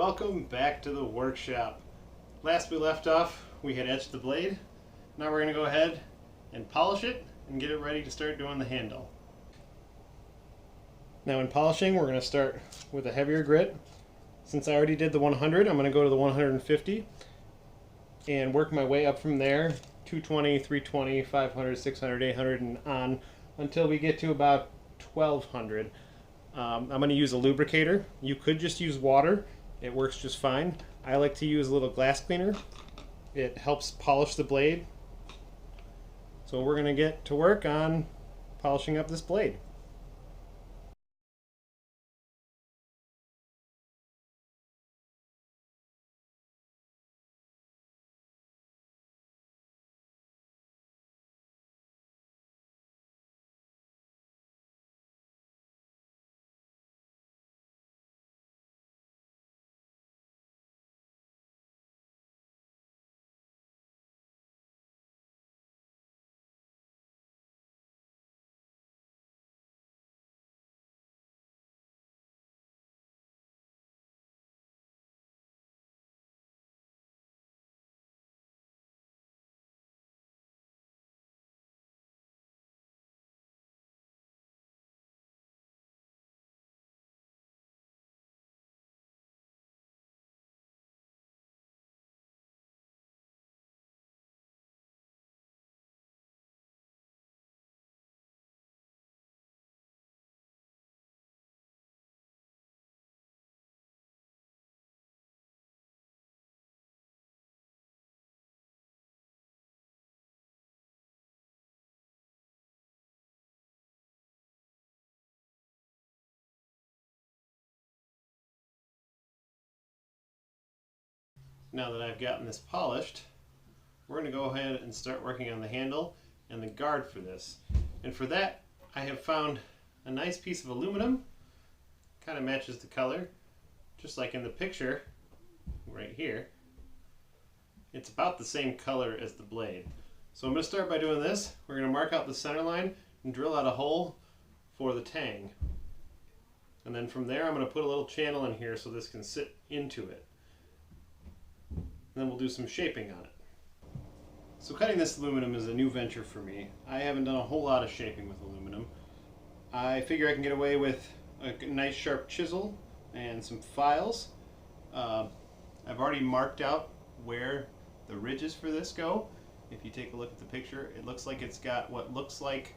Welcome back to the workshop. Last we left off, we had etched the blade. Now we're going to go ahead and polish it and get it ready to start doing the handle. Now in polishing, we're going to start with a heavier grit. Since I already did the 100, I'm going to go to the 150 and work my way up from there. 220, 320, 500, 600, 800, and on until we get to about 1200. I'm going to use a lubricator. You could just use water. It works just fine. I like to use a little glass cleaner. It helps polish the blade. So we're going to get to work on polishing up this blade. Now that I've gotten this polished, we're going to go ahead and start working on the handle and the guard for this. And for that, I have found a nice piece of aluminum. Kind of matches the color, just like in the picture right here. It's about the same color as the blade. So I'm going to start by doing this. We're going to mark out the center line and drill out a hole for the tang. And then from there I'm going to put a little channel in here so this can sit into it. Then we'll do some shaping on it. So cutting this aluminum is a new venture for me. I haven't done a whole lot of shaping with aluminum. I figure I can get away with a nice sharp chisel and some files. I've already marked out where the ridges for this go. If you take a look at the picture, it looks like it's got what looks like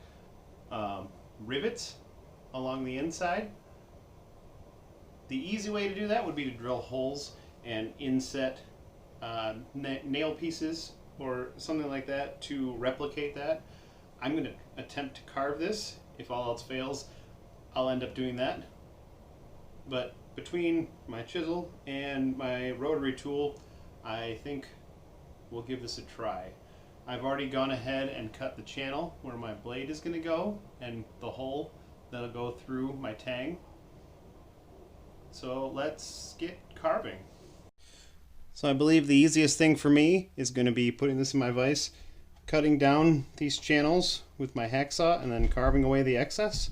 rivets along the inside. The easy way to do that would be to drill holes and inset nail pieces or something like that to replicate that. I'm going to attempt to carve this. If all else fails, I'll end up doing that. But between my chisel and my rotary tool, I think we'll give this a try. I've already gone ahead and cut the channel where my blade is going to go and the hole that'll go through my tang. So let's get carving. So I believe the easiest thing for me is going to be putting this in my vise, cutting down these channels with my hacksaw and then carving away the excess.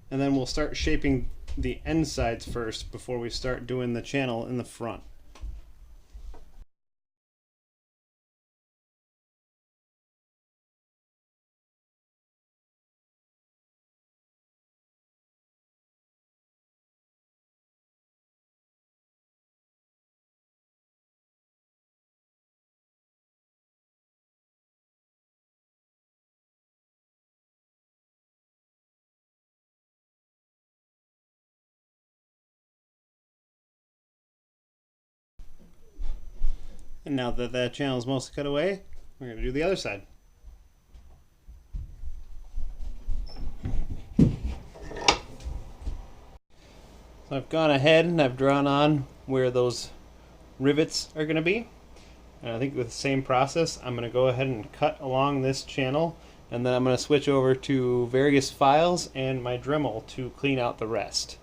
And then we'll start shaping the end sides first before we start doing the channel in the front. And now that that channel is mostly cut away, we're going to do the other side. So I've gone ahead and I've drawn on where those rivets are going to be. And I think with the same process, I'm going to go ahead and cut along this channel, and then I'm going to switch over to various files and my Dremel to clean out the rest.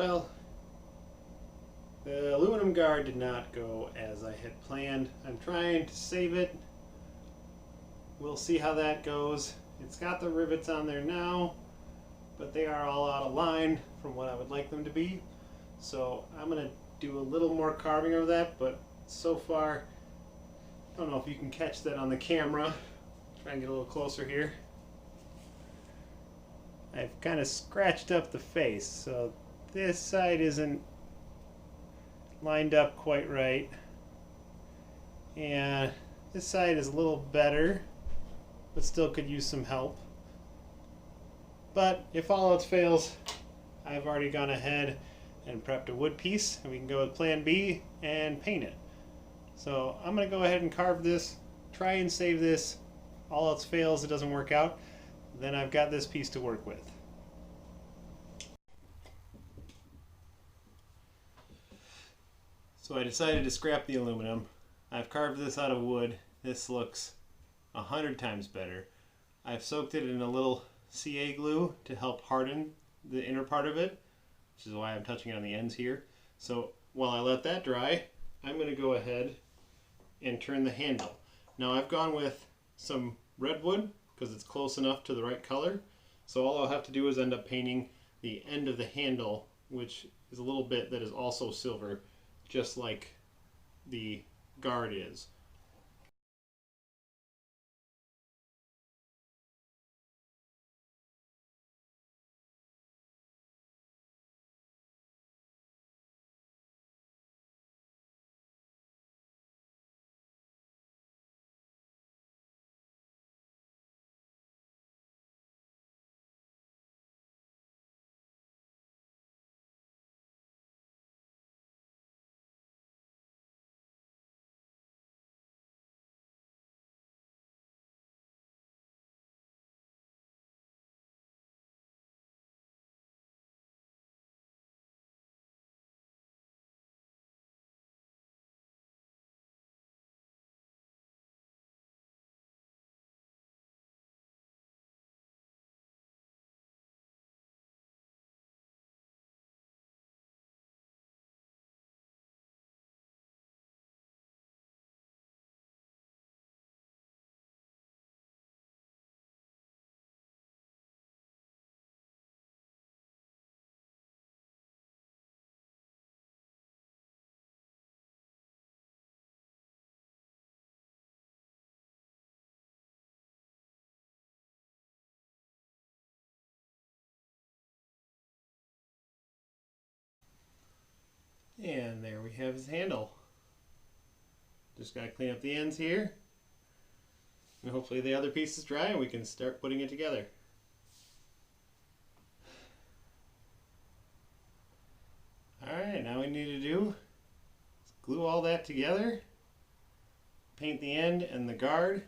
Well, the aluminum guard did not go as I had planned. I'm trying to save it. We'll see how that goes. It's got the rivets on there now, but they are all out of line from what I would like them to be. So I'm going to do a little more carving of that, but so far, I don't know if you can catch that on the camera. Try and get a little closer here. I've kind of scratched up the face, so this side isn't lined up quite right. And this side is a little better, but still could use some help. But if all else fails, I've already gone ahead and prepped a wood piece, and we can go with plan B and paint it. So I'm going to go ahead and carve this, try and save this. All else fails, it doesn't work out, then I've got this piece to work with. So I decided to scrap the aluminum. I've carved this out of wood. This looks 100 times better. I've soaked it in a little CA glue to help harden the inner part of it, which is why I'm touching on the ends here. So while I let that dry, I'm going to go ahead and turn the handle. Now I've gone with some redwood because it's close enough to the right color. So all I'll have to do is end up painting the end of the handle, which is a little bit that is also silver, just like the guard is. And there we have his handle. Just got to clean up the ends here. And hopefully the other piece is dry and we can start putting it together. Alright, now we need to do is glue all that together, paint the end and the guard,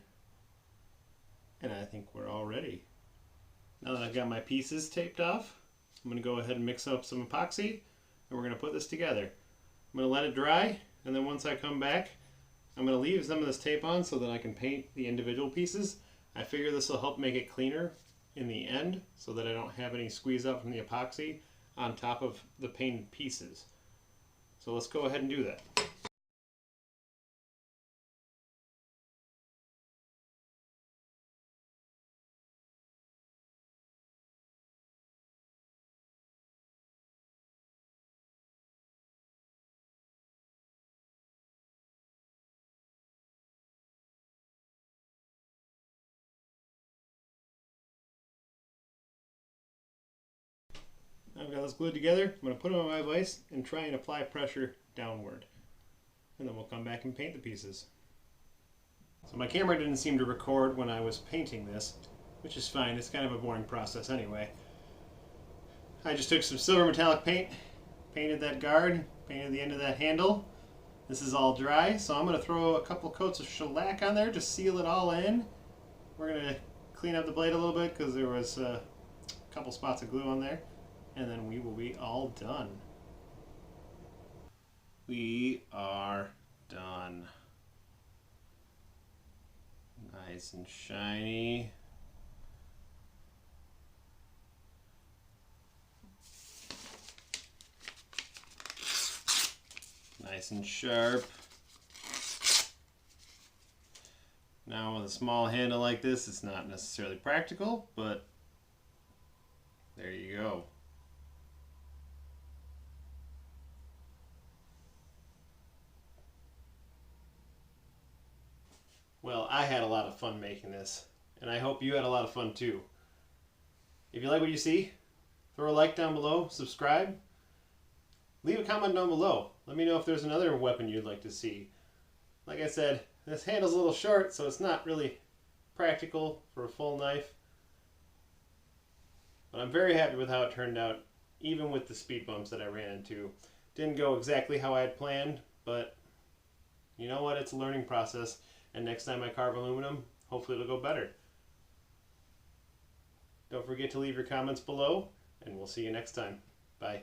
and I think we're all ready. Now that I've got my pieces taped off, I'm going to go ahead and mix up some epoxy and we're going to put this together. I'm going to let it dry, and then once I come back, I'm going to leave some of this tape on so that I can paint the individual pieces. I figure this will help make it cleaner in the end so that I don't have any squeeze out from the epoxy on top of the painted pieces. So let's go ahead and do that. I've got this glued together. I'm going to put them on my vise and try and apply pressure downward. And then we'll come back and paint the pieces. So my camera didn't seem to record when I was painting this, which is fine. It's kind of a boring process anyway. I just took some silver metallic paint, painted that guard, painted the end of that handle. This is all dry, so I'm going to throw a couple coats of shellac on there to seal it all in. We're going to clean up the blade a little bit because there was a couple spots of glue on there. And then we will be all done. We are done. Nice and shiny. and sharp. Now with a small handle like this, it's not necessarily practical, but there you go. Well, I had a lot of fun making this, and I hope you had a lot of fun too. If you like what you see, throw a like down below, subscribe, leave a comment down below. Let me know if there's another weapon you'd like to see. Like I said, this handle's a little short, so it's not really practical for a full knife. But I'm very happy with how it turned out, even with the speed bumps that I ran into. Didn't go exactly how I had planned, but you know what? It's a learning process, and next time I carve aluminum, hopefully it'll go better. Don't forget to leave your comments below, and we'll see you next time. Bye.